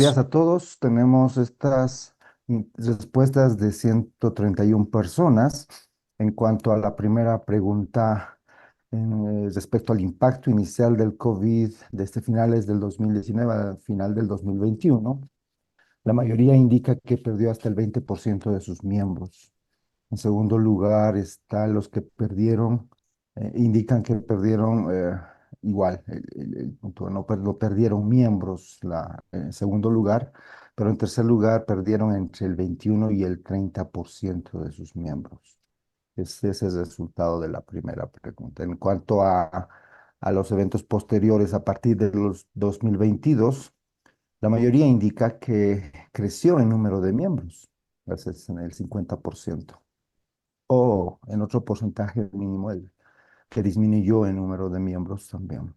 Días a todos. Tenemos estas respuestas de 131 personas. En cuanto a la primera pregunta respecto al impacto inicial del COVID desde finales del 2019 al final del 2021, la mayoría indica que perdió hasta el 20% de sus miembros. En segundo lugar están los que perdieron, indican que perdieron igual, el punto, no perdieron miembros en segundo lugar, pero en tercer lugar perdieron entre el 21 y el 30% de sus miembros. Ese es el resultado de la primera pregunta. En cuanto a los eventos posteriores a partir de los 2022, la mayoría indica que creció en número de miembros, ese es en el 50% o en otro porcentaje mínimo que disminuyó el número de miembros también.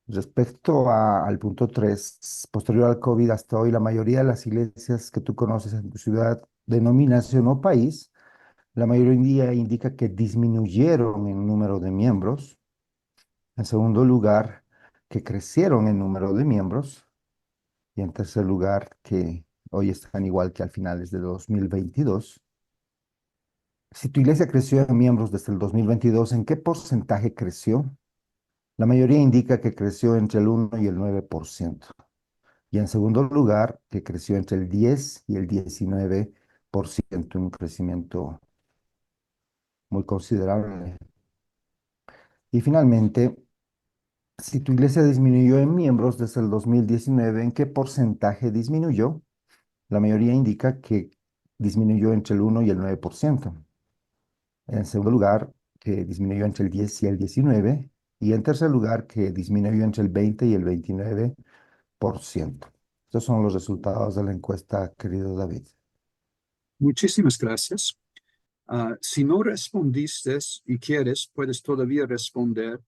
Respecto al punto 3, posterior al COVID, hasta hoy la mayoría de las iglesias que tú conoces en tu ciudad, denominación o país, la mayoría indica que disminuyeron en número de miembros. En segundo lugar, que crecieron en número de miembros. Y en tercer lugar, que hoy están igual que al finales de 2022. Si tu iglesia creció en miembros desde el 2022, ¿en qué porcentaje creció? La mayoría indica que creció entre el 1 y el 9%. Y en segundo lugar, que creció entre el 10 y el 19%, un crecimiento muy considerable. Y finalmente, si tu iglesia disminuyó en miembros desde el 2019, ¿en qué porcentaje disminuyó? La mayoría indica que disminuyó entre el 1 y el 9%. En segundo lugar, que disminuyó entre el 10 y el 19%. Y en tercer lugar, que disminuyó entre el 20 y el 29%. Estos son los resultados de la encuesta, querido David. Muchísimas gracias. Si no respondiste y quieres, puedes todavía responder.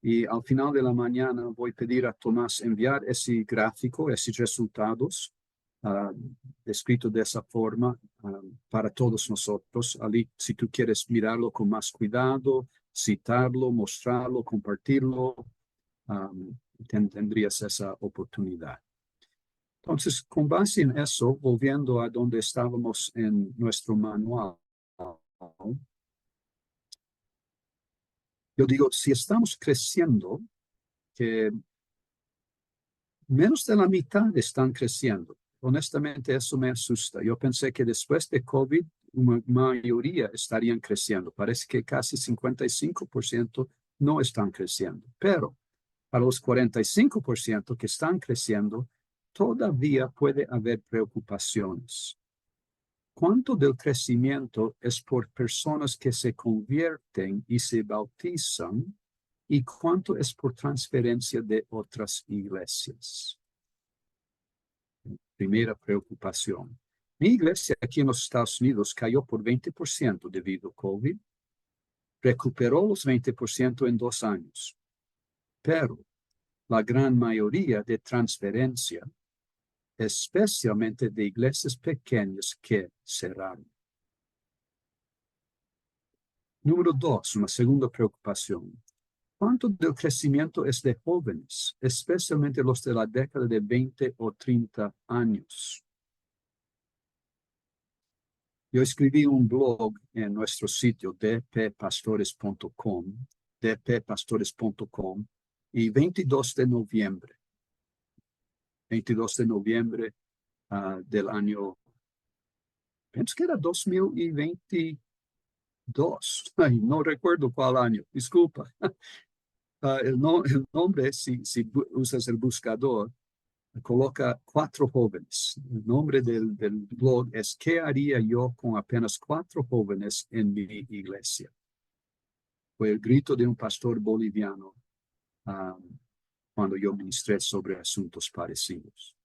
Y al final de la mañana voy a pedir a Tomás enviar ese gráfico, esos resultados, uh, descrito de esa forma para todos nosotros. Ali, si tú quieres mirarlo con más cuidado, citarlo, mostrarlo, compartirlo, tendrías esa oportunidad. Entonces, con base en eso, volviendo a donde estábamos en nuestro manual, yo digo, si estamos creciendo, que menos de la mitad están creciendo. Honestamente, eso me asusta. Yo pensé que después de COVID, una mayoría estarían creciendo. Parece que casi 55% no están creciendo. Pero para los 45% que están creciendo, todavía puede haber preocupaciones. ¿Cuánto del crecimiento es por personas que se convierten y se bautizan? ¿Y cuánto es por transferencia de otras iglesias? Primera preocupación. Mi iglesia aquí en los Estados Unidos cayó por 20% debido a COVID. Recuperó los 20% en 2 años. Pero la gran mayoría de transferencia, especialmente de iglesias pequeñas que cerraron. Número 2, una segunda preocupación. ¿Cuánto del crecimiento es de jóvenes, especialmente los de la década de 20 o 30 años? Yo escribí un blog en nuestro sitio dppastores.com, y 22 de noviembre del año, pienso que era 2022, ay, no recuerdo cuál año, disculpa. El nombre, si usas el buscador, coloca 4 jóvenes. El nombre del blog es ¿Qué haría yo con apenas 4 jóvenes en mi iglesia? Fue el grito de un pastor boliviano cuando yo ministré sobre asuntos parecidos.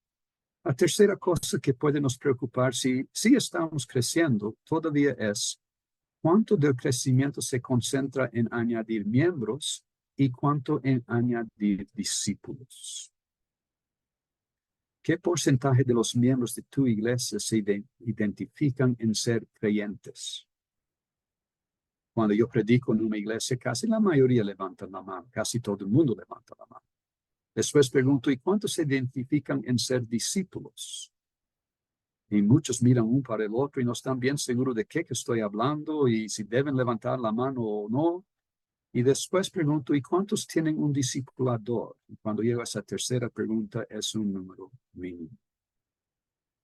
La tercera cosa que puede nos preocupar si estamos creciendo todavía es cuánto del crecimiento se concentra en añadir miembros y cuánto en añadir discípulos. ¿Qué porcentaje de los miembros de tu iglesia se identifican en ser creyentes? Cuando yo predico en una iglesia, casi la mayoría levantan la mano, casi todo el mundo levanta la mano. Después pregunto, ¿y cuántos se identifican en ser discípulos? Y muchos miran uno para el otro y no están bien seguros de qué que estoy hablando y si deben levantar la mano o no. Y después pregunto, ¿y cuántos tienen un discipulador? Y cuando llego a esa tercera pregunta, es un número mínimo.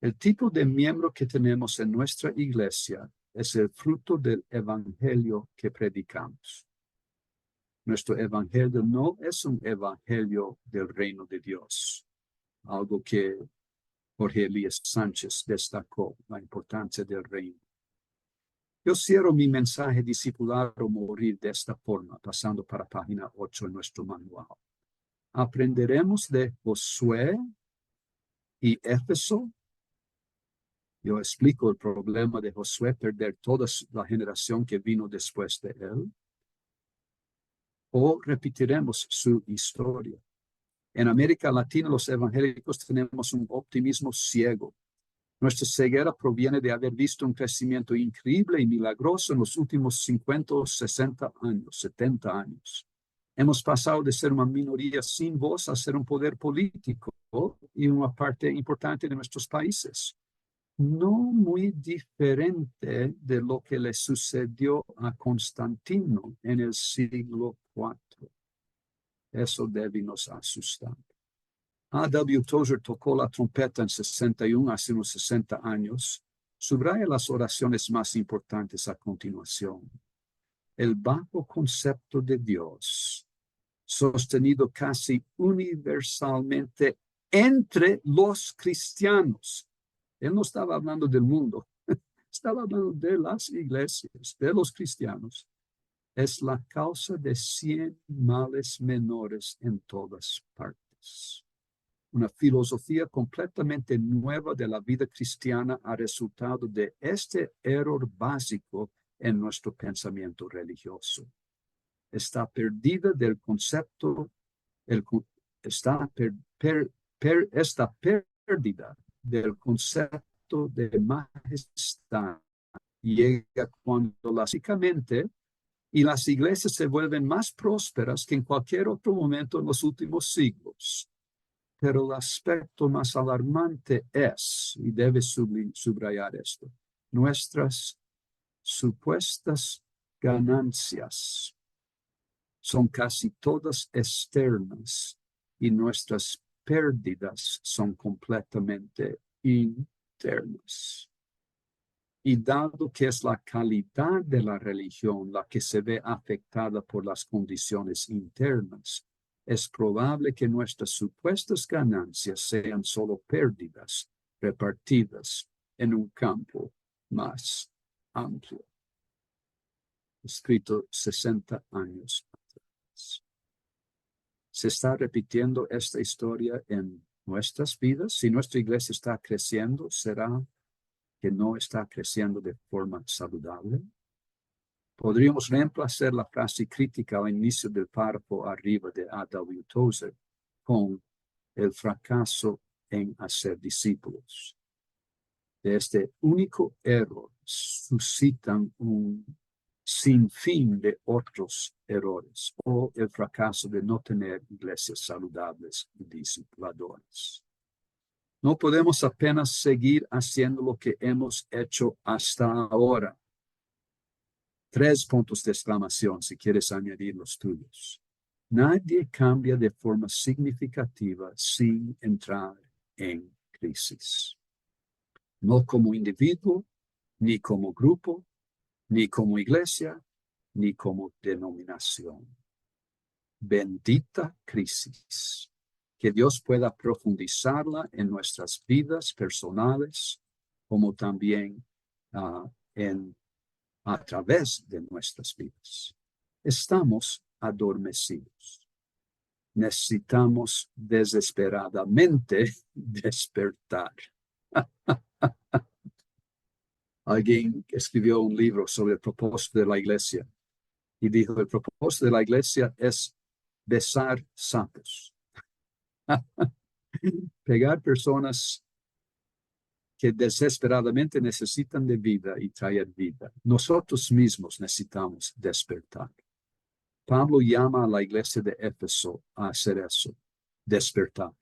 El tipo de miembro que tenemos en nuestra iglesia es el fruto del evangelio que predicamos. Nuestro evangelio no es un evangelio del reino de Dios, algo que Jorge Elías Sánchez destacó, la importancia del reino. Yo cierro mi mensaje discipular o morir de esta forma, pasando para página 8 en nuestro manual. Aprenderemos de Josué y Éfeso. Yo explico el problema de Josué, perder toda la generación que vino después de él. O repetiremos su historia. En América Latina, los evangélicos tenemos un optimismo ciego. Nuestra ceguera proviene de haber visto un crecimiento increíble y milagroso en los últimos 50 o 60 años, 70 años. Hemos pasado de ser una minoría sin voz a ser un poder político y una parte importante de nuestros países. No muy diferente de lo que le sucedió a Constantino en el siglo IV. Eso debe nos asustar. A.W. Tozer tocó la trompeta en 61, hace unos 60 años. Subraya las oraciones más importantes a continuación. El bajo concepto de Dios, sostenido casi universalmente entre los cristianos. Él no estaba hablando del mundo, estaba hablando de las iglesias, de los cristianos. Es la causa de 100 males menores en todas partes. Una filosofía completamente nueva de la vida cristiana ha resultado de este error básico en nuestro pensamiento religioso. Está perdida del concepto, esta pérdida del concepto de majestad llega cuando básicamente y las iglesias se vuelven más prósperas que en cualquier otro momento en los últimos siglos. Pero el aspecto más alarmante es, y debe subrayar esto, nuestras supuestas ganancias son casi todas externas y nuestras pérdidas son completamente internas. Y dado que es la calidad de la religión la que se ve afectada por las condiciones internas, es probable que nuestras supuestas ganancias sean solo pérdidas repartidas en un campo más amplio. Escrito 60 años atrás. Se está repitiendo esta historia en nuestras vidas. Si nuestra iglesia está creciendo, ¿será que no está creciendo de forma saludable? Podríamos reemplazar la frase crítica al inicio del párrafo arriba de A.W. Tozer con el fracaso en hacer discípulos. De este único error suscitan un sinfín de otros errores o el fracaso de no tener iglesias saludables y discipuladores. No podemos apenas seguir haciendo lo que hemos hecho hasta ahora. 3 puntos de exclamación si quieres añadir los tuyos. Nadie cambia de forma significativa sin entrar en crisis. No como individuo, ni como grupo, ni como iglesia, ni como denominación. Bendita crisis. Que Dios pueda profundizarla en nuestras vidas personales, como también a través de nuestras vidas. Estamos adormecidos. Necesitamos desesperadamente despertar. Alguien escribió un libro sobre el propósito de la iglesia y dijo, el propósito de la iglesia es besar sapos. Pegar personas que desesperadamente necesitan de vida y traer vida. Nosotros mismos necesitamos despertar. Pablo llama a la iglesia de Éfeso a hacer eso. despertar.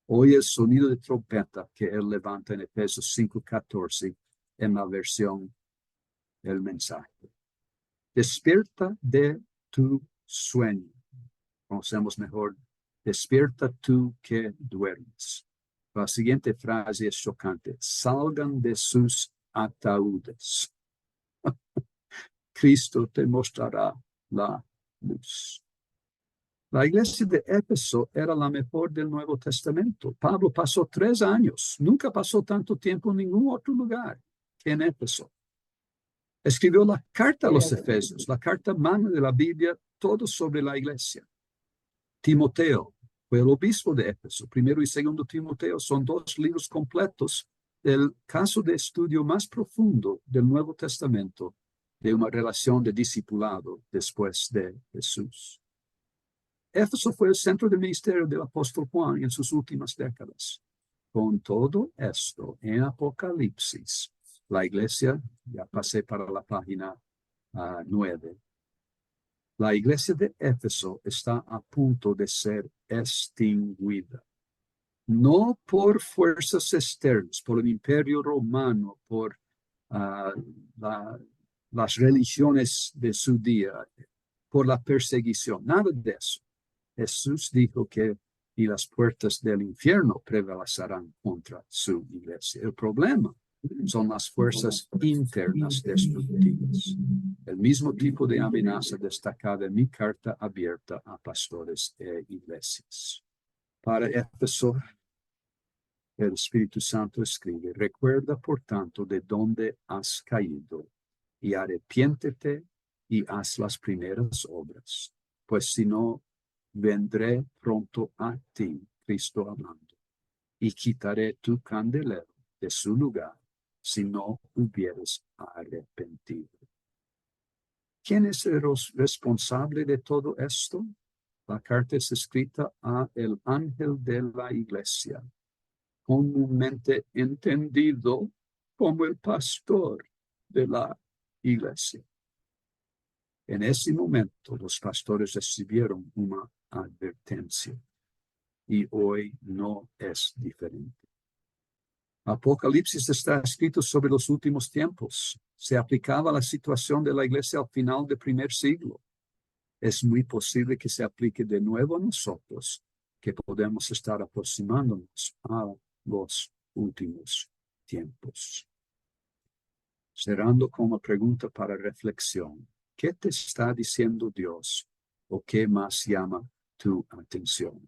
Oye el sonido de trompeta que él levanta en Efesios 5:14 en la versión del mensaje. Despierta de tu sueño. Conocemos mejor, despierta tú que duermes. La siguiente frase es chocante. Salgan de sus ataúdes. Cristo te mostrará la luz. La iglesia de Éfeso era la mejor del Nuevo Testamento. Pablo pasó 3 años, nunca pasó tanto tiempo en ningún otro lugar que en Éfeso. Escribió la carta a los Efesios, la carta magna de la Biblia, todo sobre la iglesia. Timoteo fue el obispo de Éfeso. Primero y segundo Timoteo son 2 libros completos del caso de estudio más profundo del Nuevo Testamento, de una relación de discipulado después de Jesús. Éfeso fue el centro del ministerio del apóstol Juan en sus últimas décadas. Con todo esto, en Apocalipsis, la iglesia, ya pasé para la página 9, la iglesia de Éfeso está a punto de ser extinguida. No por fuerzas externas, por el imperio romano, por las religiones de su día, por la perseguición, nada de eso. Jesús dijo que ni las puertas del infierno prevalecerán contra su iglesia. El problema son las fuerzas internas destructivas. El mismo tipo de amenaza destacada en mi carta abierta a pastores e iglesias. Para Éfeso, el Espíritu Santo escribe: recuerda por tanto de dónde has caído y arrepiéntete y haz las primeras obras, pues si no, vendré pronto a ti, Cristo hablando, y quitaré tu candelero de su lugar si no hubieres arrepentido. ¿Quién es el responsable de todo esto? La carta es escrita a el ángel de la iglesia, comúnmente entendido como el pastor de la iglesia. En ese momento, los pastores recibieron una advertencia y hoy no es diferente. Apocalipsis está escrito sobre los últimos tiempos. Se aplicaba a la situación de la iglesia al final del primer siglo. Es muy posible que se aplique de nuevo a nosotros, que podemos estar aproximándonos a los últimos tiempos. Cerrando con una pregunta para reflexión. ¿Qué te está diciendo Dios o qué más llama tu atención?